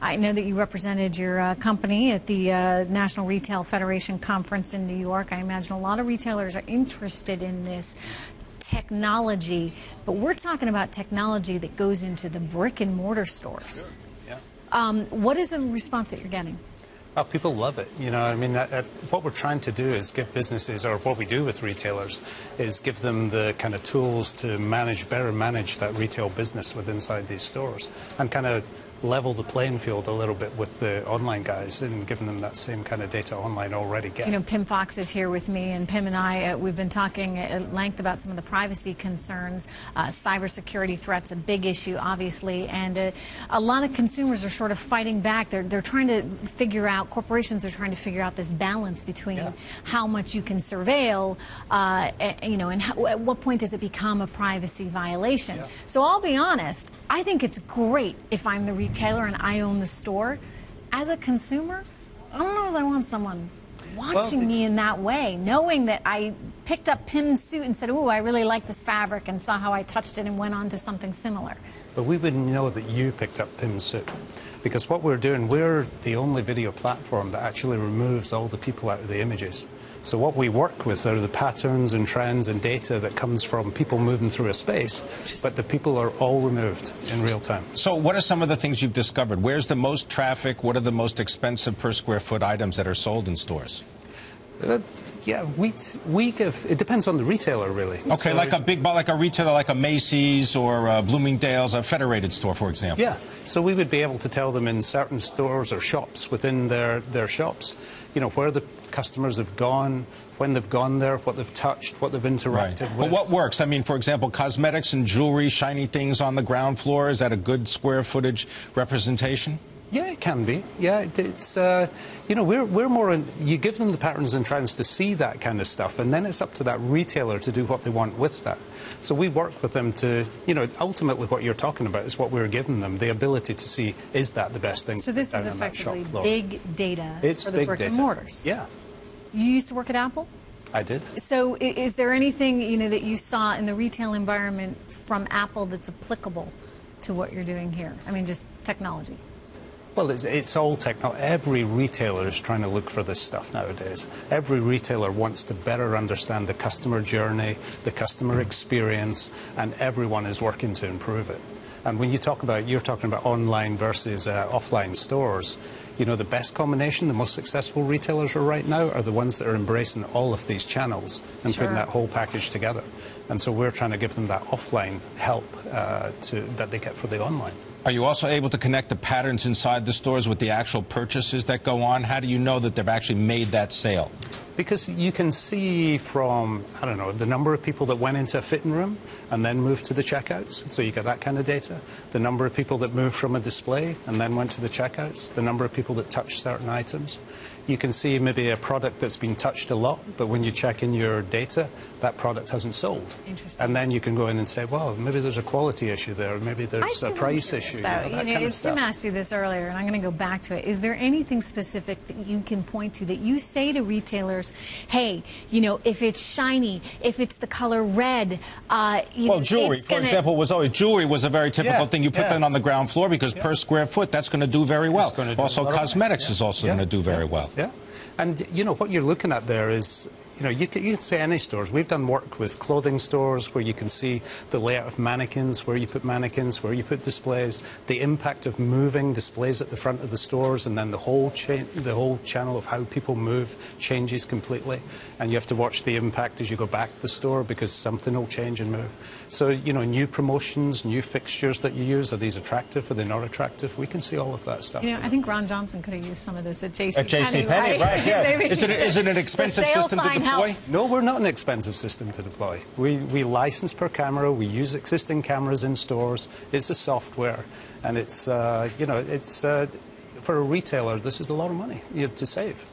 I know that you represented your company at the National Retail Federation Conference in New York. I imagine a lot of retailers are interested in this technology, but we're talking about technology that goes into the brick and mortar stores. Sure. Yeah. What is the response that you're getting? Oh, people love it. You know, I mean, what we're trying to do is give businesses, or what we do with retailers, is give them the kind of tools to better manage that retail business inside these stores, and kind of level the playing field a little bit with the online guys and giving them that same kind of data online already get. You know, Pimm Fox is here with me, and Pimm and I, we've been talking at length about some of the privacy concerns. Cybersecurity threats, a big issue, obviously, and a lot of consumers are sort of fighting back. They're trying to figure out, corporations are trying to figure out this balance between how much you can surveil, you know, and at what point does it become a privacy violation. Yeah. So I'll be honest, I think it's great if I'm the retailer and I own the store. As a consumer, I don't know if I want someone watching me in that way, knowing that I picked up Pimm's suit and said, ooh, I really like this fabric, and saw how I touched it and went on to something similar. But we wouldn't know that you picked up Pimm's suit, because what we're doing, we're the only video platform that actually removes all the people out of the images. So what we work with are the patterns and trends and data that comes from people moving through a space, but the people are all removed in real time. So what are some of the things you've discovered? Where's the most traffic? What are the most expensive per square foot items that are sold in stores? Yeah, we give, it depends on the retailer, really. Okay, so, like a retailer like a Macy's or Bloomingdale's, a Federated store, for example. Yeah, so we would be able to tell them in certain stores or shops within their shops, you know, where the customers have gone, when they've gone there, what they've touched, what they've interacted with. But what works? I mean, for example, cosmetics and jewelry, shiny things on the ground floor, is that a good square footage representation? Yeah, it can be. Yeah, it's, you know, we're more in, you give them the patterns and trends to see that kind of stuff, and then it's up to that retailer to do what they want with that. So we work with them to, you know, ultimately what you're talking about is what we're giving them, the ability to see, is that the best thing? So this is effectively big data for the brick and mortars. Yeah. You used to work at Apple? I did. So is there anything, you know, that you saw in the retail environment from Apple that's applicable to what you're doing here? I mean, just technology. Well, it's all technology. Every retailer is trying to look for this stuff nowadays. Every retailer wants to better understand the customer journey, the customer experience, and everyone is working to improve it. And when you talk about, you're talking about online versus offline stores, you know, the best combination, the most successful retailers are right now are the ones that are embracing all of these channels and putting that whole package together. And so we're trying to give them that offline help that they get for the online. Are you also able to connect the patterns inside the stores with the actual purchases that go on? How do you know that they've actually made that sale? Because you can see from, I don't know, the number of people that went into a fitting room and then moved to the checkouts. So you get that kind of data. The number of people that moved from a display and then went to the checkouts. The number of people that touched certain items. You can see maybe a product that's been touched a lot, but when you check in your data, that product hasn't sold. Interesting. And then you can go in and say, well, maybe there's a quality issue there, maybe there's a price issue. That kind of stuff. Tim asked you this earlier, and I'm going to go back to it. Is there anything specific that you can point to that you say to retailers, hey, you know, if it's shiny, if it's the color red, well, jewelry, for example, jewelry was a very typical thing. You put that on the ground floor because per square foot, that's going to do very well. Also, cosmetics is also going to do very well. Yeah, and you know what you're looking at there is, you know, you can say any stores. We've done work with clothing stores where you can see the layout of mannequins, where you put mannequins, where you put displays, the impact of moving displays at the front of the stores, and then the whole channel of how people move changes completely. And you have to watch the impact as you go back to the store because something will change and move. So, you know, new promotions, new fixtures that you use, are these attractive, are they not attractive? We can see all of that stuff. You know, I think Ron Johnson could have used some of this at JCPenney. At JCPenney, right, yeah. Is it an expensive system to deploy? No, we're not an expensive system to deploy. We license per camera. We use existing cameras in stores. It's a software, and it's you know, it's for a retailer. This is a lot of money to save.